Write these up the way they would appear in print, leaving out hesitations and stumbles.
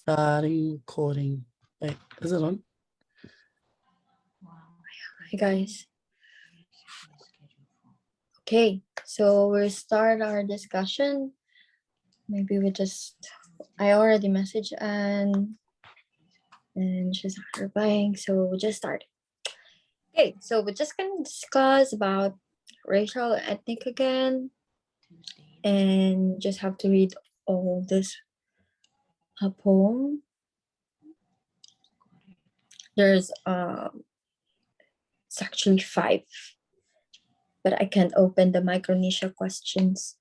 Starting recording. Wait, is it on? Hi guys. Okay, so we'll start our discussion. Maybe I already messaged and she's not replying, so we'll just start. Okay, so we're just gonna discuss about racial ethnic again, and just have to read all this poem. There's it's actually 5, but I can't open the Micronesia questions.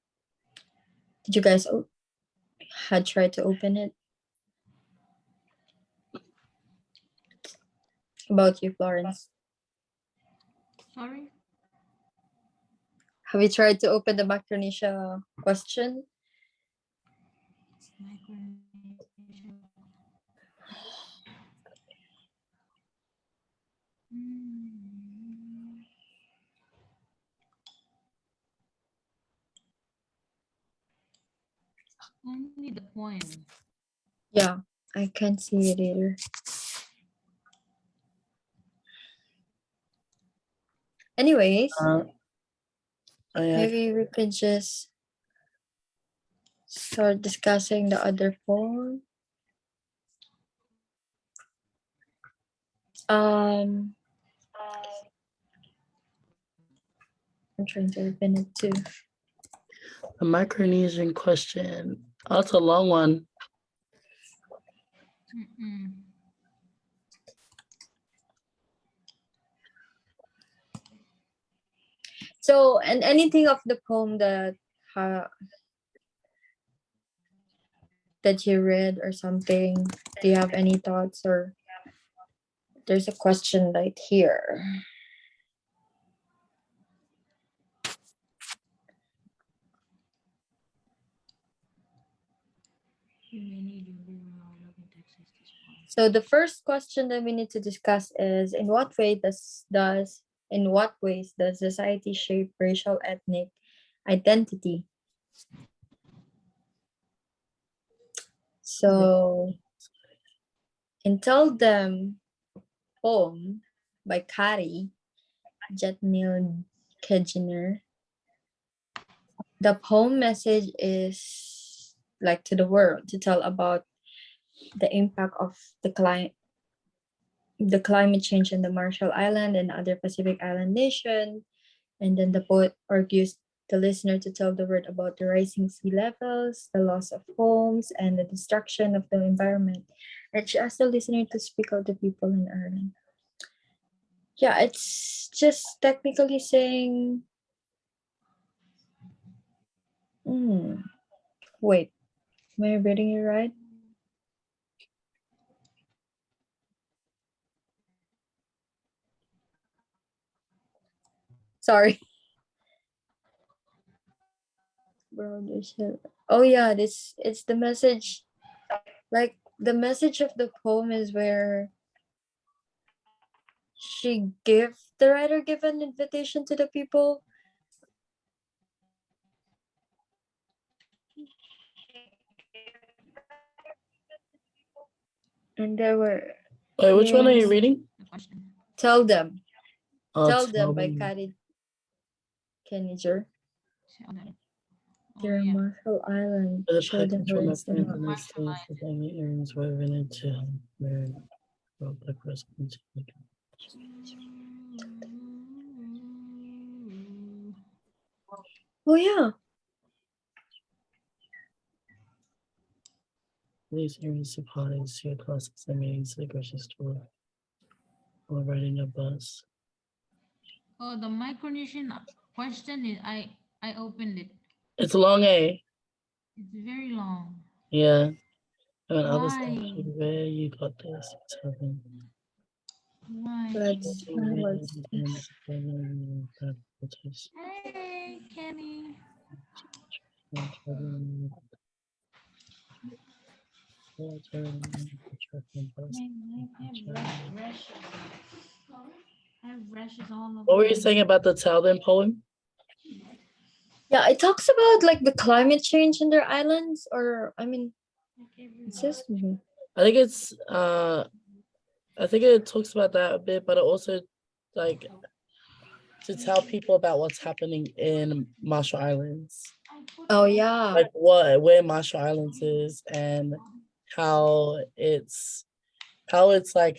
Did you guys had tried to open it? About you, Florence. Sorry? Have you tried to open the Micronesia question? Only the poem. Yeah, I can't see it either. Anyways, maybe we could just start discussing the other poem. I'm trying to open it too. The Micronesian question. Oh, it's a long one. So, and anything of the poem that you read or something, do you have any thoughts, or there's a question right here? So the first question that we need to discuss is, in what ways does society shape racial ethnic identity? So in Tell Them poem by Kari Jatnil Kejiner, the poem message is like to the world to tell about the impact of the climate change in the Marshall Island and other Pacific Island nations. And then the poet argues the listener to tell the world about the rising sea levels, the loss of homes, and the destruction of the environment. And she asks the listener to speak out the people in Ireland. Yeah, it's just technically saying, wait, am I reading it right? Sorry. Oh yeah, it's the message. Like the message of the poem is where the writer give an invitation to the people. And there were. Wait, which one are you reading? Tell Them. Tell Them by Kari Kenninger. Dear Marshall Island. Show them where it's the Marshall Island. Woven into the Crest. Oh yeah. These areas supplies to across the main to the grocery store or riding a bus. Oh, the Micronesian question is I opened it. It's long A. It's very long. Yeah. Why? Where you got this? It's happening. Why? Let's Hey, Kenny. I have rashes all over. What were you saying about the Tell Them poem? Yeah, it talks about like the climate change in their islands, or I mean, it says I think it's I think it talks about that a bit, but it also like to tell people about what's happening in Marshall Islands, Oh yeah. like where Marshall Islands is and how it's like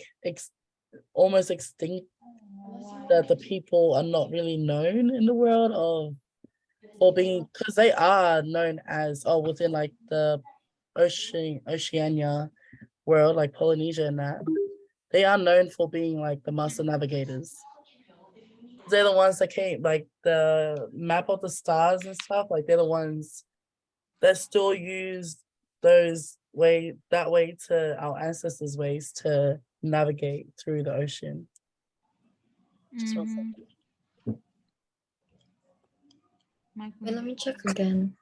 almost extinct, that the people are not really known in the world of for being, because they are known as within like the Oceania world, like Polynesia and that, they are known for being like the master navigators. They're the ones that came like the map of the stars and stuff, like they're the ones that still use that way to our ancestors' ways to navigate through the ocean. Just one Mm-hmm. second. Wait, let me check again.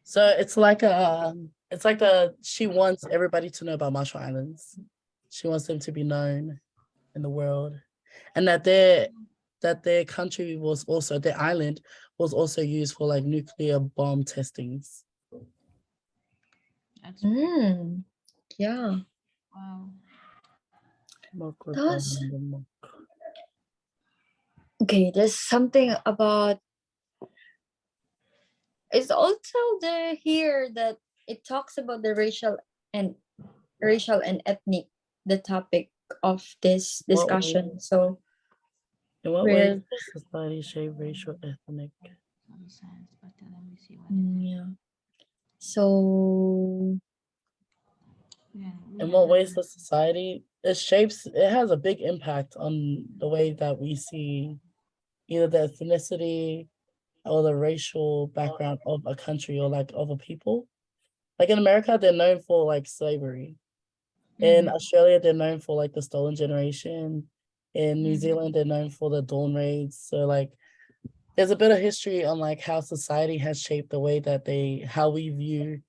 So it's like she wants everybody to know about Marshall Islands. She wants them to be known in the world, and that their country was also, their island was also used for like nuclear bomb testings. That's Yeah. wow. That's okay. There's something about it's also there here that it talks about the and racial and ethnic, the topic of this What way, discussion. So in what ways we're does society shape racial ethnic? Some sense, but let me see what it is. yeah. So In what ways does society, it has a big impact on the way that we see either the ethnicity or the racial background of a country or like of a people. Like in America, they're known for like slavery. In Australia, they're known for like the stolen generation. In New Zealand, they're known for the dawn raids. So like there's a bit of history on like how society has shaped the way that how we view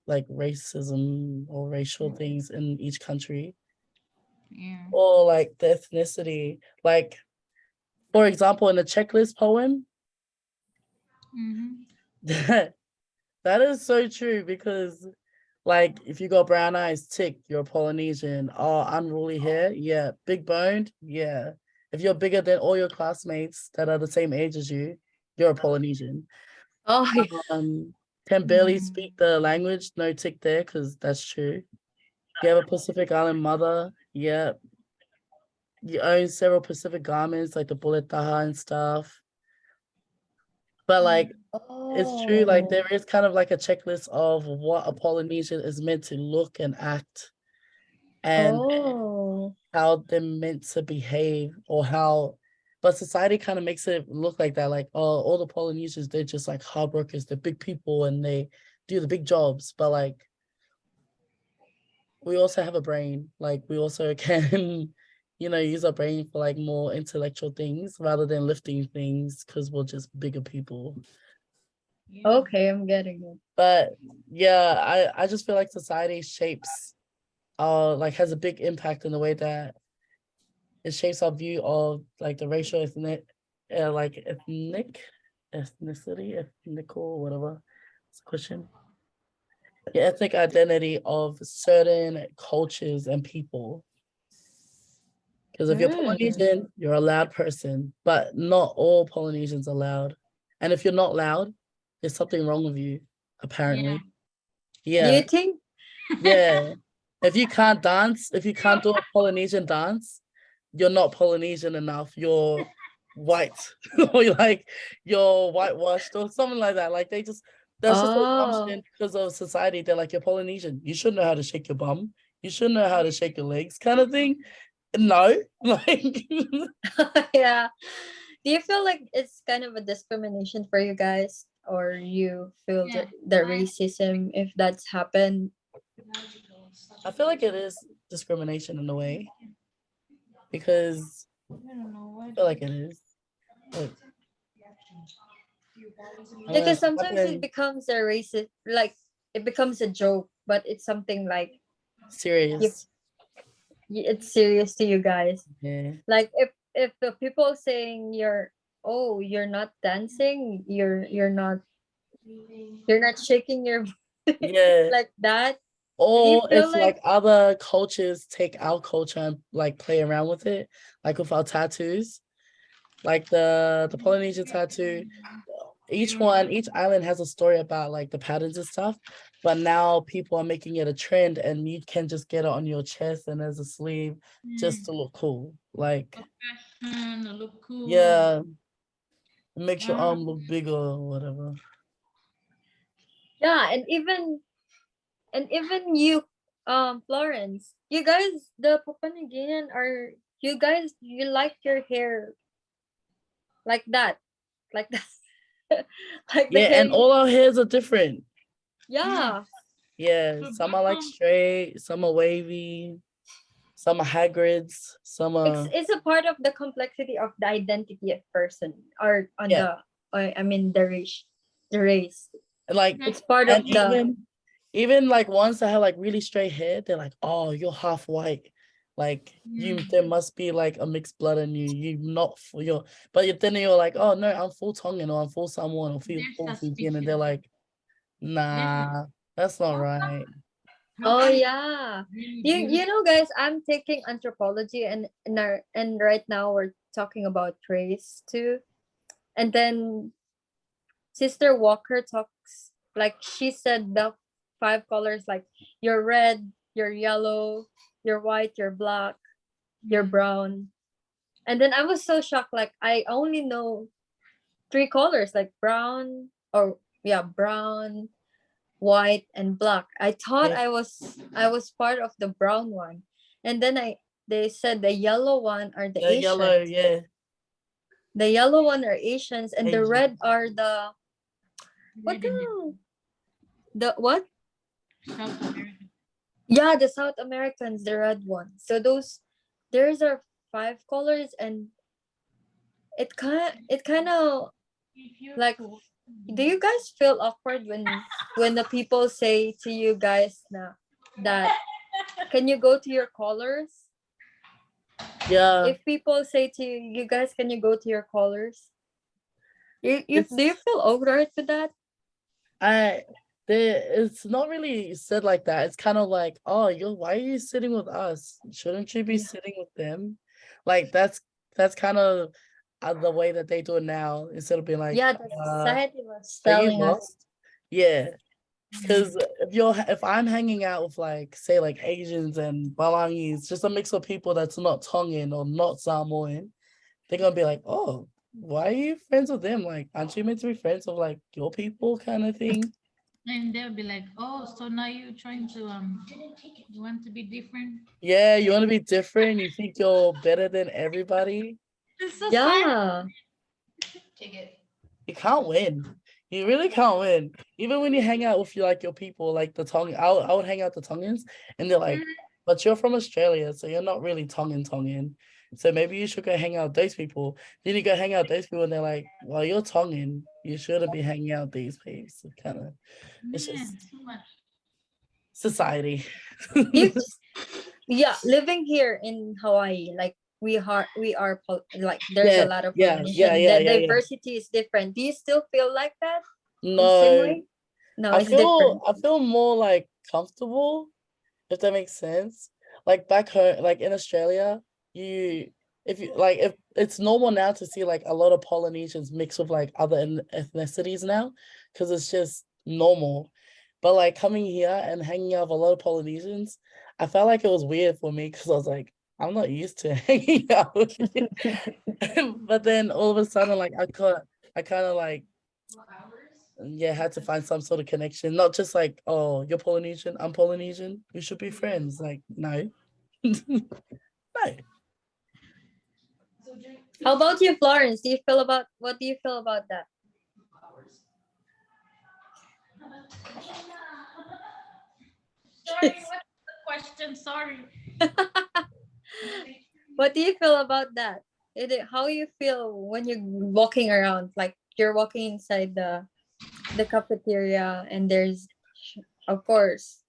like racism or racial things in each country, Yeah. or like the ethnicity. Like for example, in the checklist poem, Mm-hmm. that is so true, because like if you got brown eyes, tick, you're a Polynesian. Oh, unruly hair, yeah. Big boned, yeah. If you're bigger than all your classmates that are the same age as you, you're a Polynesian. oh yeah. Can barely speak the language, no tick there, because that's true. You have a Pacific Island mother, yeah. You own several Pacific garments like the bullet taha and stuff. But like it's true, like Oh. there is kind of like a checklist of what a Polynesian is meant to look and act, and Oh. how they're meant to behave, or how, but society kind of makes it look like that, like, oh, all the Polynesians, they're just like hard workers, they're big people and they do the big jobs. But like we also have a brain, like we also can use our brain for like more intellectual things rather than lifting things, because we're just bigger people. Okay, I'm getting it. But yeah, I just feel like society shapes like has a big impact in the way that it shapes our view of like the racial ethnicity, ethnical, whatever. It's a question. The ethnic identity of certain cultures and people. Because if you're Polynesian, you're a loud person, but not all Polynesians are loud. And if you're not loud, there's something wrong with you, apparently. Do you Yeah. think? Yeah. If you can't dance, if you can't do a Polynesian dance, you're not Polynesian enough. You're white, or you're whitewashed or something like that. Like that's just an Oh. assumption because of society. They're like, you're Polynesian. You should know how to shake your bum. You should know how to shake your legs, kind of thing. No, like Yeah. Do you feel like it's kind of a discrimination for you guys, or you feel the racism if that's happened? I feel like it is discrimination in a way, because I don't know I what. feel like it is. But I don't know, Because sometimes it happened becomes a racist, like it becomes a joke, but it's something like you, serious. it's serious to you guys. Yeah. Like if the people saying you're not dancing, you're not shaking your Yeah. like that. Or feel if like like other cultures take our culture and like play around with it, like with our tattoos, like the Polynesian tattoo, each island has a story about like the patterns and stuff. But now people are making it a trend, and you can just get it on your chest and as a sleeve just to look cool. Like, Look cool. yeah, it makes your Ah, arm look bigger or whatever. yeah, and even you, Florence, you guys, the Papua New Guinean are you guys, you like your hair like that, like that, like the Yeah, hair. and all our hairs are different. yeah. Yeah, Yeah, So some back are like home, straight, some are wavy, some are Hagrids, some are it's a part of the complexity of the identity of person or on yeah, the, I mean the race. like like, It's part of and the, even like ones that have like really straight hair, they're like, oh, you're half white. Like you, there must be like a mixed blood in you. You not for your, but then you're like, oh no, I'm full Tongan or I'm full Samoan or full there's Fijian, and they're suspicion. like, There's nah, that's not right. how oh come yeah. really You beautiful? know guys, I'm taking anthropology, and right now we're talking about race too. And then Sister Walker talks, like she said the five colors, like you're red, you're yellow, you're white, you're black, you're brown. And then I was so shocked, like I only know three colors, like brown, or yeah, brown, white, and black. I thought Yeah, I was part of the brown one. And then they said the yellow one are the the yellow, Asians. yeah, The yellow one are Asians, and the Asian. red are the what Red in the what? South America. Yeah, the South Americans, the red one. So there's are five colors, and it kind of If you're like, cool. do you guys feel awkward when the people say to you guys na that can you go to your colors? Yeah, If people say to you, you guys, can you go to your colors? You do you it's feel awkward with that? I it's not really said like that. It's kind of like, oh, you're why are you sitting with us? Shouldn't you be Yeah. sitting with them? Like that's kind of the way that they do it now. Instead of being like, Yeah, the society was are you telling us. lost? Yeah, because if I'm hanging out with like say like Asians and Balangis, just a mix of people that's not Tongan or not Samoan, they're gonna be like, oh, why are you friends with them? Like, aren't you meant to be friends with like your people kind of thing? And they'll be like, oh, so now you're trying to you want to be different? Yeah, you want to be different. You think you're better than everybody. It's so sad. Yeah. You can't win. You really can't win. Even when you hang out with your people, like the Tong, I would hang out with the Tongans, and they're like, "But you're from Australia, so you're not really Tongan. So maybe you should go hang out with those people." Then you go hang out with those people, and they're like, "Well, you're Tongan. You shouldn't be hanging out with these people." So kind of, it's Man, just too much. society. If yeah, living here in Hawaii, like like there's a Yeah, lot of yeah, yeah, Polynesian. yeah, The yeah, yeah. diversity is different. Do you still feel like that in the same No, way? No, it's different. I feel more like comfortable, if that makes sense. Like back home, like in Australia, you if you like if it's normal now to see like a lot of Polynesians mixed with like other ethnicities now, because it's just normal. But like coming here and hanging out with a lot of Polynesians, I felt like it was weird for me because I was like, I'm not used to hanging out with you. But then all of a sudden, like I kind of like yeah, had to find some sort of connection. Not just like, oh, you're Polynesian, I'm Polynesian. We should be friends. Like, no. No. How about you, Florence? Do you feel about what do you feel about that? Sorry, what's the question? Sorry. What do you feel about that? How you feel when you're walking around, like you're walking inside the cafeteria, and there's of course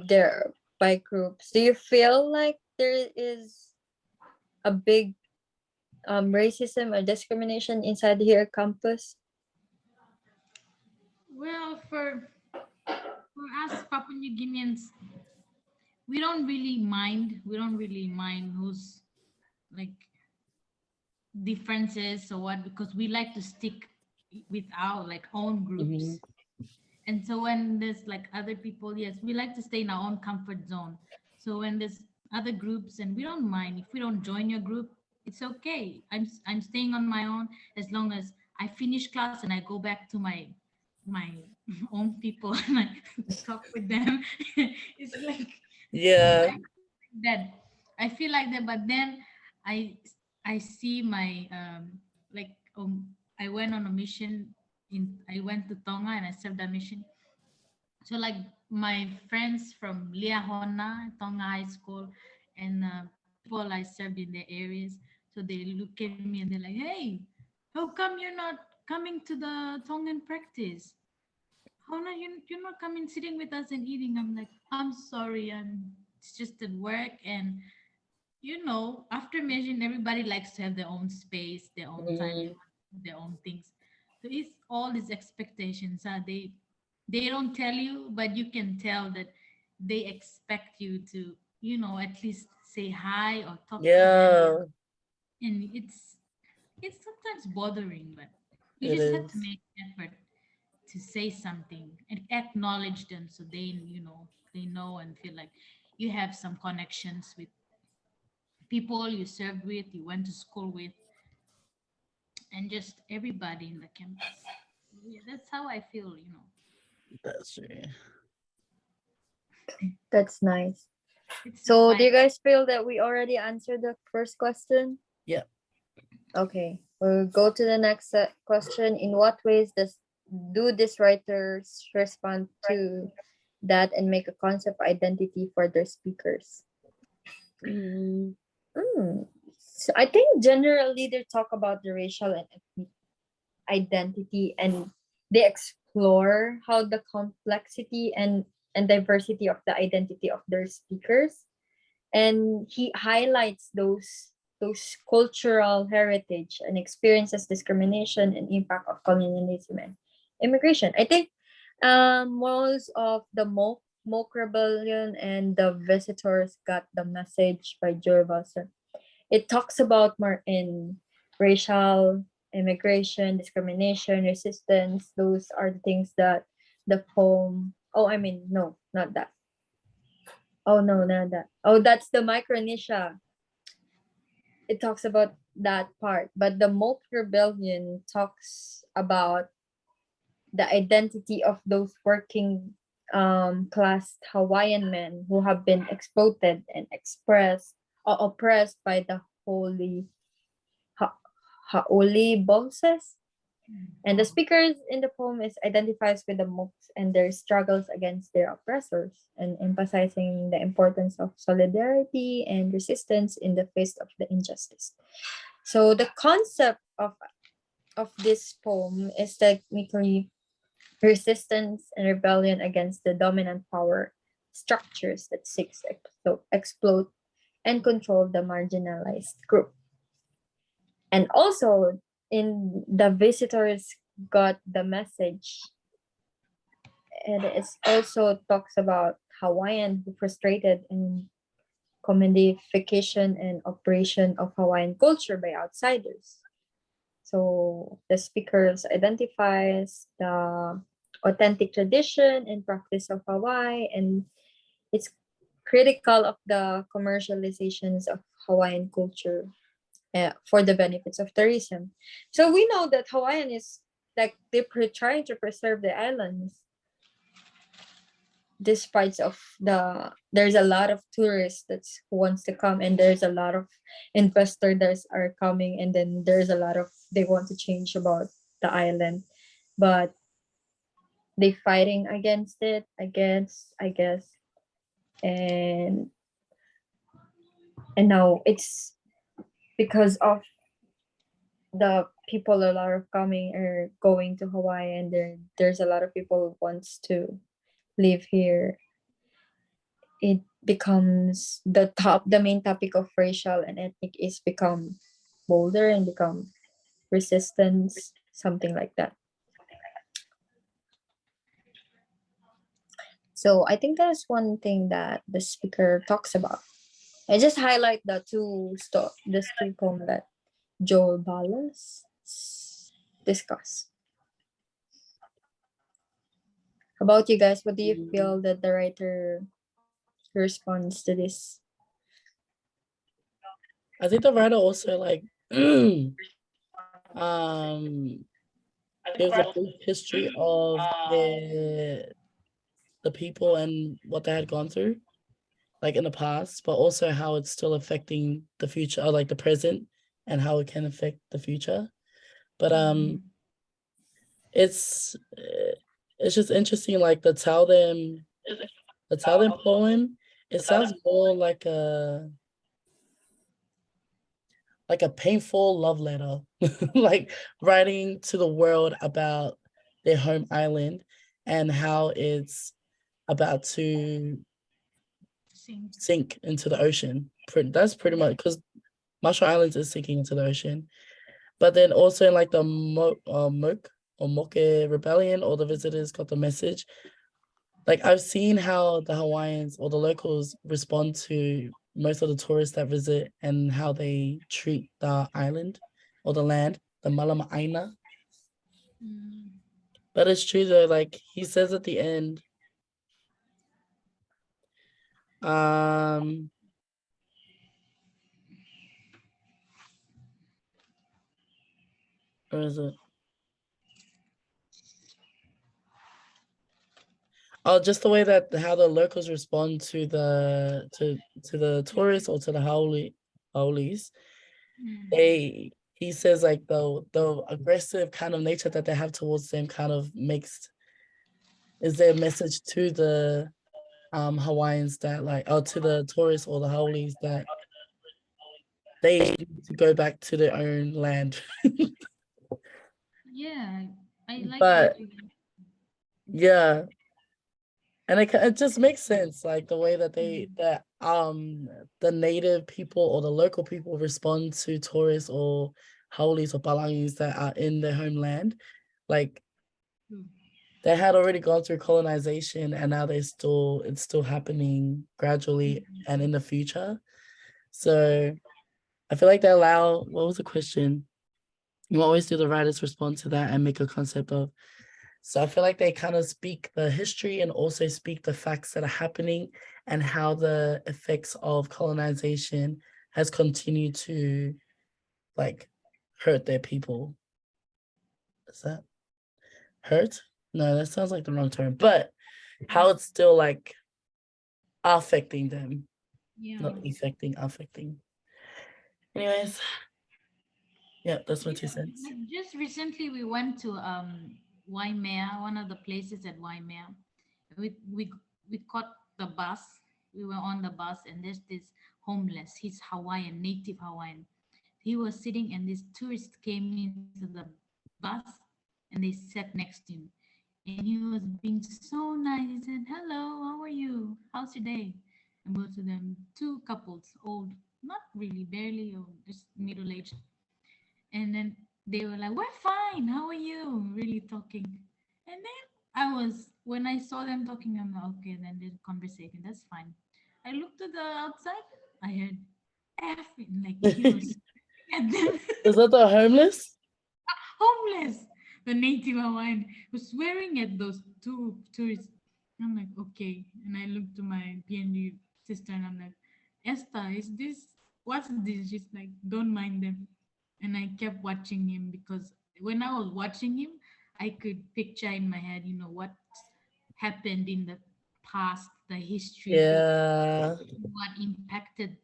there are bike groups. Do you feel like there is a big racism or discrimination inside here campus? Well, for us Papua New Guineans, we don't really mind. We don't really mind who's like differences or what, because we like to stick with our like own Mhm. groups. And so when there's like other people, yes, we like to stay in our own comfort zone. So when there's other groups, and we don't mind if we don't join your group, it's okay. I'm staying on my own as long as I finish class and I go back to my own people and I talk with them. It's like Yeah, that. I feel like that, but then I I see my like I went on a mission in I went to Tonga and I served that mission. So like my friends from Liahona, Tonga High School, and people I served in their areas, so they look at me and they're like, "Hey, how come you're not coming to the Tongan practice? How not you're not coming sitting with us and eating?" I'm like, "I'm sorry, it's just at work." And after mission, everybody likes to have their own space, their own time. They mhm. want to do their own things. So it's all these expectations. They don't tell you, but you can tell that they expect you to, at least say hi or talk to them. Yeah, And it's sometimes bothering, but you it just have to is. make effort to say something and acknowledge them, so they know and feel like you have some connections with people you served with, you went to school with, and just everybody in the campus. Yeah, that's how I feel. That's true. That's nice. It's So do like, you guys feel that we already answered the first question? Yeah. Okay, we'll go to the next question. In what ways do these writers respond to that and make a concept identity for their speakers? Mm, So I think generally they talk about the racial and ethnic identity, and they explore how the complexity and diversity of the identity of their speakers, and he highlights those cultural heritage and experiences discrimination and impact of colonialism and immigration. I think most of the Mock Rebellion and the Visitors got the message by Joy Wasser. It talks about more in racial immigration, discrimination, resistance. Those are the things that the poem. Oh, I mean, no, not that. Oh no, not that. Oh, that's the Micronesia. It talks about that part, but the Mock Rebellion talks about the identity of those working class Hawaiian men who have been exploited and expressed or oppressed by the ha- Haoli bosses. And the speakers in the poem is identifies with the monks and their struggles against their oppressors, and emphasizing the importance of solidarity and resistance in the face of the injustice. So the concept of this poem is technically resistance and rebellion against the dominant power structures that seeks to exploit and control the marginalized group. And also in the visitors got the message, and it also talks about Hawaiian who frustrated in commodification and operation of Hawaiian culture by outsiders. So the speakers identifies the authentic tradition and practice of Hawaii, and it's critical of the commercializations of Hawaiian culture for the benefits of tourism. So we know that Hawaiian is like they're trying to preserve the islands despite of there's a lot of tourists that's who wants to come, and there's a lot of investors that are coming, and then there's a lot of they want to change about the island, but they fighting against it, I guess, and now it's because of the people a lot of coming or going to Hawaii, and there's a lot of people who wants to live here. It becomes the main topic of racial and ethnic is become bolder and become resistance, something like that. So I think that's one thing that the speaker talks about. I just highlight this two poem that Joel Balas discuss. How about you guys? What do you feel that the writer responds to this? I think the writer also like um gives a brief history of the people and what they had gone through, like in the past, but also how it's still affecting the future, or like the present, and how it can affect the future. But it's it's just interesting, like the tell them poem. It sounds more like a painful love letter, like writing to the world about their home island and how it's about to Sink. sink into the ocean. That's pretty much because Marshall Islands is sinking into the ocean. But then also in like the Moke or Moke Rebellion, all the visitors got the message. Like I've seen how the Hawaiians or the locals respond to most of the tourists that visit and how they treat the island or the land, the Malama'aina. Mm. But it's true though, like he says at the end, um, where is it? Oh, just the way that how the locals respond to the tourists or to the haulis. Mm. He says like the aggressive kind of nature that they have towards them kind of makes is their message to the Hawaiians that like to the tourists or the haulis that they need to go back to their own land. Yeah, I like But what you. yeah, and it just makes sense, like the way that Mm. the native people or the local people respond to tourists or haulis or palangis that are in their homeland. Like True. they had already gone through colonization and now it's still happening gradually Mm. and in the future. So I feel like they allow, what was the question? You always do the writers respond to that and make a concept of. So I feel like they kind of speak the history and also speak the facts that are happening and how the effects of colonization has continued to like hurt their people. Is that hurt? No, that sounds like the wrong term. But how it's still like affecting them, Yeah. not affecting, affecting. Anyways, yeah, that's my Yeah, 2 cents. like just recently we went to Waimea, one of the places at Waimea. We caught the bus. We were on the bus and there's this homeless. He's Hawaiian, native Hawaiian. He was sitting and this tourist came into the bus and they sat next to him. And he was being so nice. He said, "Hello, how are you? How's your day?" And both of them, two couples, old, not really, barely, or just middle aged. And then they were like, "We're fine. How are you?" Really talking. And then when I saw them talking, I'm like, okay, then they're conversating. That's fine. I looked to the outside. I heard F, like he was Is at them. that the homeless? Homeless. The native Hawaiian was swearing at those two tourists. I'm like, okay. And I looked to my PNG sister and I'm like, Esther, is this, what's this? She's like, don't mind them. And I kept watching him because when I was watching him, I could picture in my head, what happened in the past, the history, Yeah. what impacted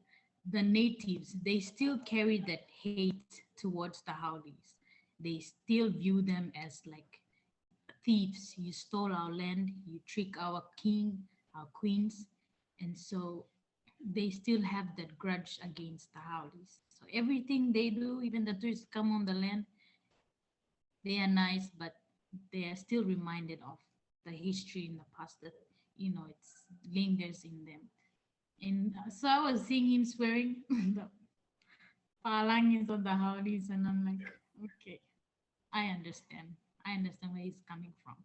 the natives. They still carry that hate towards the Howleys. They still view them as like thieves. You stole our land, you trick our king, our queens. And so they still have that grudge against the Howleys. So everything they do, even the tourists come on the land, they are nice, but they are still reminded of the history in the past that, it's lingers in them. And so I was seeing him swearing the palangis or the howlies, and I'm like, okay, I understand. I understand where he's coming from.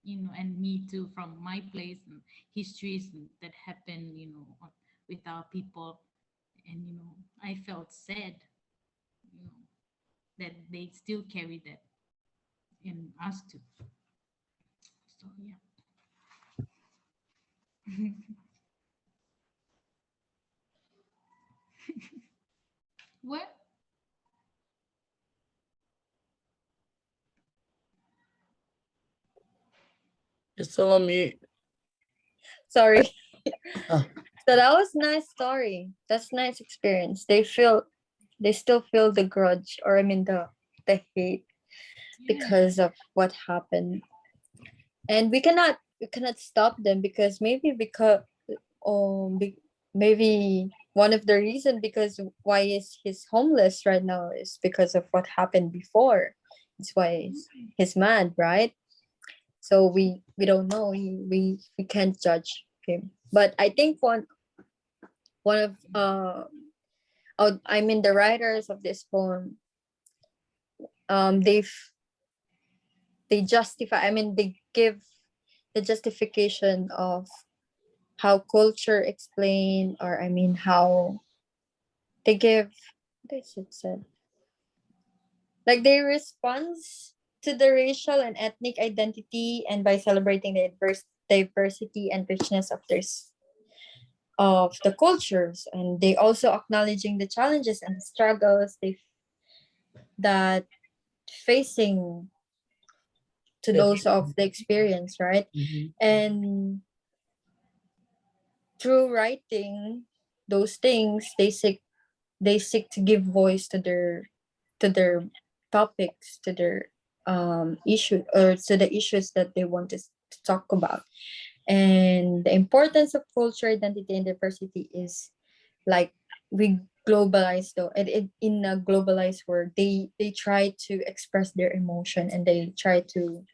and me too, from my place, and histories that happen, with our people. And, I felt sad, you know, that they still carry that in us too. So, yeah. What? You're still on mute. Sorry. Oh. So that was nice story. That's nice experience. They still feel the grudge, or I mean the hate because of what happened. And we cannot stop them, because maybe one of the reason because why is he's homeless right now is because of what happened before. That's why he's mad, right? So we don't know. We can't judge him. But I think one of I mean the writers of this poem, they justify, I mean they give the justification of how culture explain, or I mean how they give, this it said, like they respond to the racial and ethnic identity, and by celebrating the diversity and richness of the cultures, and they also acknowledging the challenges and the struggles that facing to Yeah. those of the experience, right? Mhm. And through writing those things, they seek to give voice to their topics, to their issue, or to the issues that they want to talk about. And the importance of culture, identity, and diversity is like we globalize, though, and in a globalized world, they try to express their emotion, and they try to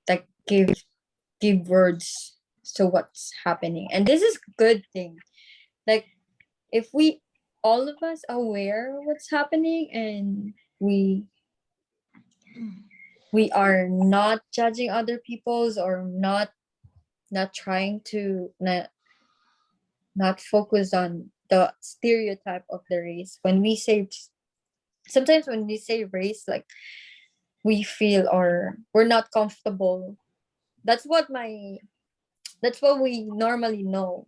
like give words to what's happening. And this is good thing. Like if all of us aware of what's happening, and we are not judging other people's, or not trying to not focus on the stereotype of the race. When we say, sometimes when we say race, like we feel or we're not comfortable. that's what my that's what we normally know.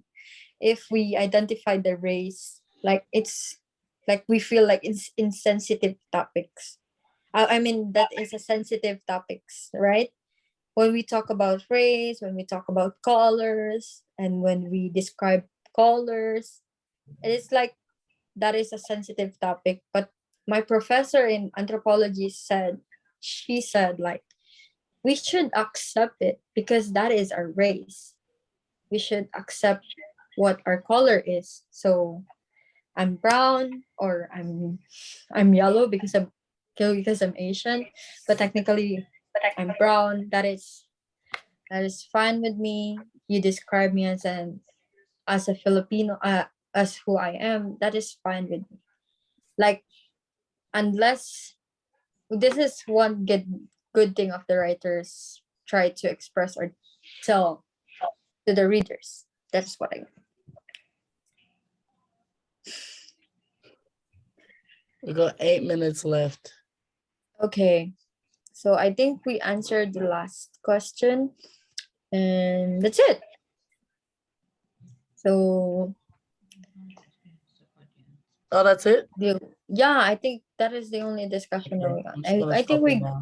If we identify the race, like it's like we feel like it's insensitive topics. I mean that is a sensitive topics, right? When we talk about race, when we talk about colors, and when we describe colors, it is like that is a sensitive topic. But my professor in anthropology she said like we should accept it, because that is our race. We should accept what our color is. So I'm brown, or I'm yellow because I'm Asian, but technically I'm brown. That is fine with me. You describe me as a Filipino, as who I am. That is fine with me. Like unless this is one good thing of the writers try to express or tell to the readers. That's what I. We got 8 minutes left. Okay. So I think we answered the last question, and that's it. So Oh, that's it? yeah, I think that is the only discussion Okay, going on. I'm just gonna I think stop it we now.